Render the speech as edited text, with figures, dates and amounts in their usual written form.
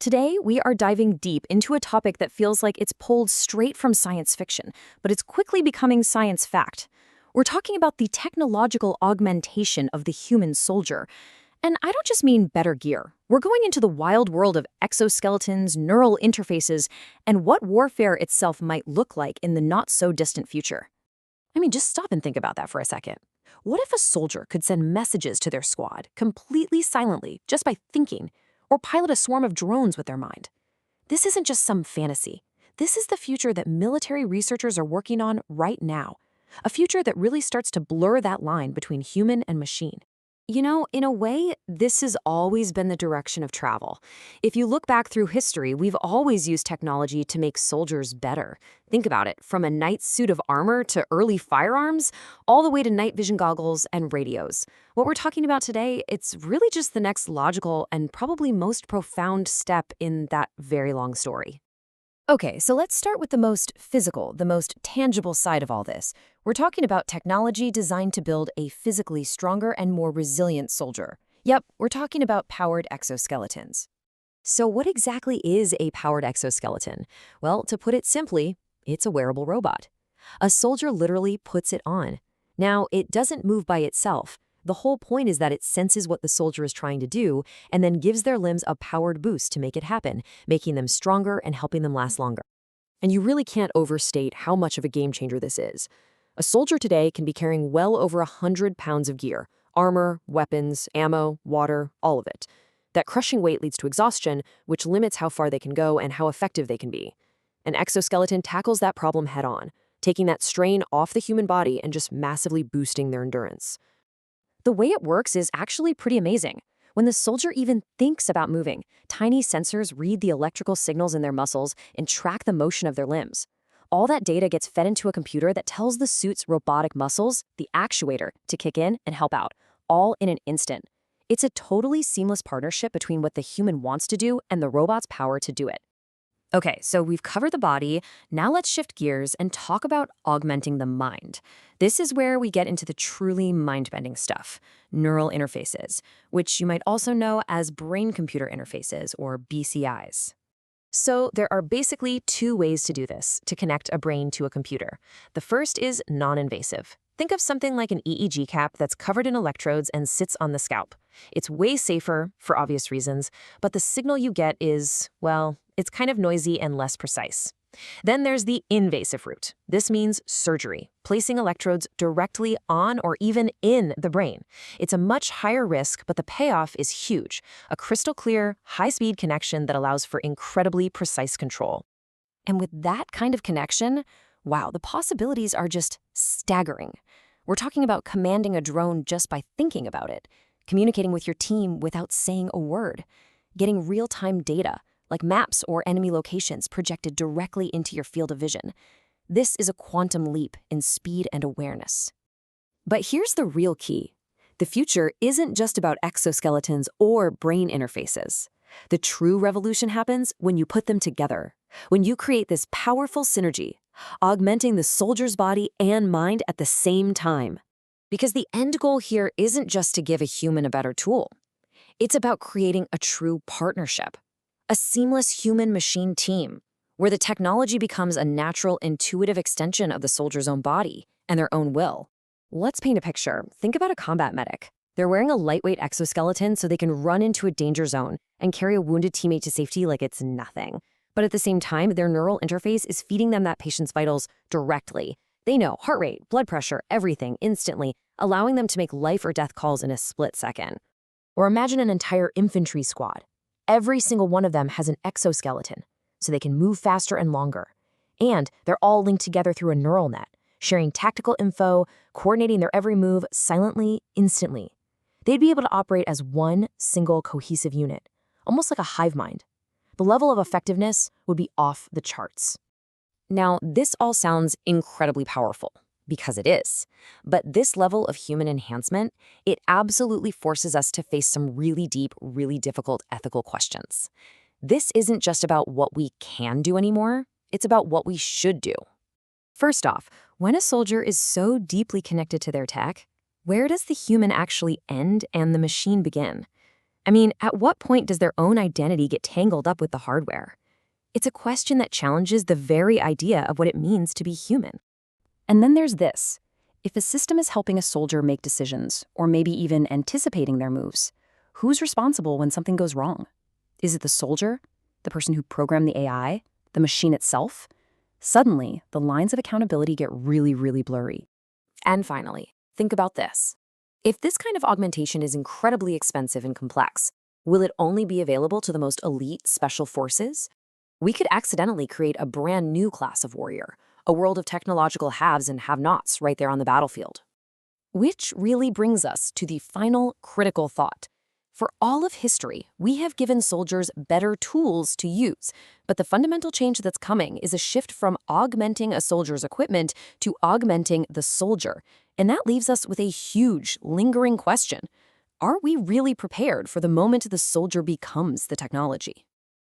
Today, we are diving deep into a topic that feels like it's pulled straight from science fiction, but it's quickly becoming science fact. We're talking about the technological augmentation of the human soldier. And I don't just mean better gear. We're going into the wild world of exoskeletons, neural interfaces, and what warfare itself might look like in the not-so-distant future. I mean, just stop and think about that for a second. What if a soldier could send messages to their squad completely silently just by thinking, or pilot a swarm of drones with their mind? This isn't just some fantasy. This is the future that military researchers are working on right now. A future that really starts to blur that line between human and machine. You know, in a way, this has always been the direction of travel. If you look back through history, we've always used technology to make soldiers better. Think about it, from a knight's suit of armor to early firearms, all the way to night vision goggles and radios. What we're talking about today, it's really just the next logical and probably most profound step in that very long story. Okay, so let's start with the most physical, the most tangible side of all this. We're talking about technology designed to build a physically stronger and more resilient soldier. Yep, we're talking about powered exoskeletons. So what exactly is a powered exoskeleton? Well, to put it simply, it's a wearable robot. A soldier literally puts it on. Now, it doesn't move by itself. The whole point is that it senses what the soldier is trying to do and then gives their limbs a powered boost to make it happen, making them stronger and helping them last longer. And you really can't overstate how much of a game changer this is. A soldier today can be carrying well over 100 pounds of gear, armor, weapons, ammo, water, all of it. That crushing weight leads to exhaustion, which limits how far they can go and how effective they can be. An exoskeleton tackles that problem head on, taking that strain off the human body and just massively boosting their endurance. The way it works is actually pretty amazing. When the soldier even thinks about moving, tiny sensors read the electrical signals in their muscles and track the motion of their limbs. All that data gets fed into a computer that tells the suit's robotic muscles, the actuator, to kick in and help out, all in an instant. It's a totally seamless partnership between what the human wants to do and the robot's power to do it. Okay, so we've covered the body. Now let's shift gears and talk about augmenting the mind. This is where we get into the truly mind-bending stuff, neural interfaces, which you might also know as brain-computer interfaces, or BCIs. So there are basically two ways to do this, to connect a brain to a computer. The first is non-invasive. Think of something like an EEG cap that's covered in electrodes and sits on the scalp. It's way safer, for obvious reasons, but the signal you get is, well, it's kind of noisy and less precise. Then there's the invasive route. This means surgery, placing electrodes directly on or even in the brain. It's a much higher risk, but the payoff is huge. A crystal clear, high-speed connection that allows for incredibly precise control. And with that kind of connection, wow, the possibilities are just staggering. We're talking about commanding a drone just by thinking about it, communicating with your team without saying a word, getting real-time data, like maps or enemy locations projected directly into your field of vision. This is a quantum leap in speed and awareness. But here's the real key. The future isn't just about exoskeletons or brain interfaces. The true revolution happens when you put them together, when you create this powerful synergy, augmenting the soldier's body and mind at the same time. Because the end goal here isn't just to give a human a better tool. It's about creating a true partnership. A seamless human-machine team, where the technology becomes a natural, intuitive extension of the soldier's own body and their own will. Let's paint a picture. Think about a combat medic. They're wearing a lightweight exoskeleton so they can run into a danger zone and carry a wounded teammate to safety like it's nothing. But at the same time, their neural interface is feeding them that patient's vitals directly. They know heart rate, blood pressure, everything instantly, allowing them to make life or death calls in a split second. Or imagine an entire infantry squad. Every single one of them has an exoskeleton, so they can move faster and longer. And they're all linked together through a neural net, sharing tactical info, coordinating their every move silently, instantly. They'd be able to operate as one single cohesive unit, almost like a hive mind. The level of effectiveness would be off the charts. Now, this all sounds incredibly powerful, because it is. But this level of human enhancement, it absolutely forces us to face some really deep, really difficult ethical questions. This isn't just about what we can do anymore, it's about what we should do. First off, when a soldier is so deeply connected to their tech, where does the human actually end and the machine begin? I mean, at what point does their own identity get tangled up with the hardware? It's a question that challenges the very idea of what it means to be human. And then there's this. If a system is helping a soldier make decisions, or maybe even anticipating their moves, who's responsible when something goes wrong? Is it the soldier? The person who programmed the AI? The machine itself? Suddenly, the lines of accountability get really, really blurry. And finally, think about this. If this kind of augmentation is incredibly expensive and complex, will it only be available to the most elite special forces? We could accidentally create a brand new class of warrior, a world of technological haves and have-nots right there on the battlefield. Which really brings us to the final critical thought. For all of history, we have given soldiers better tools to use, but the fundamental change that's coming is a shift from augmenting a soldier's equipment to augmenting the soldier. And that leaves us with a huge, lingering question. Are we really prepared for the moment the soldier becomes the technology?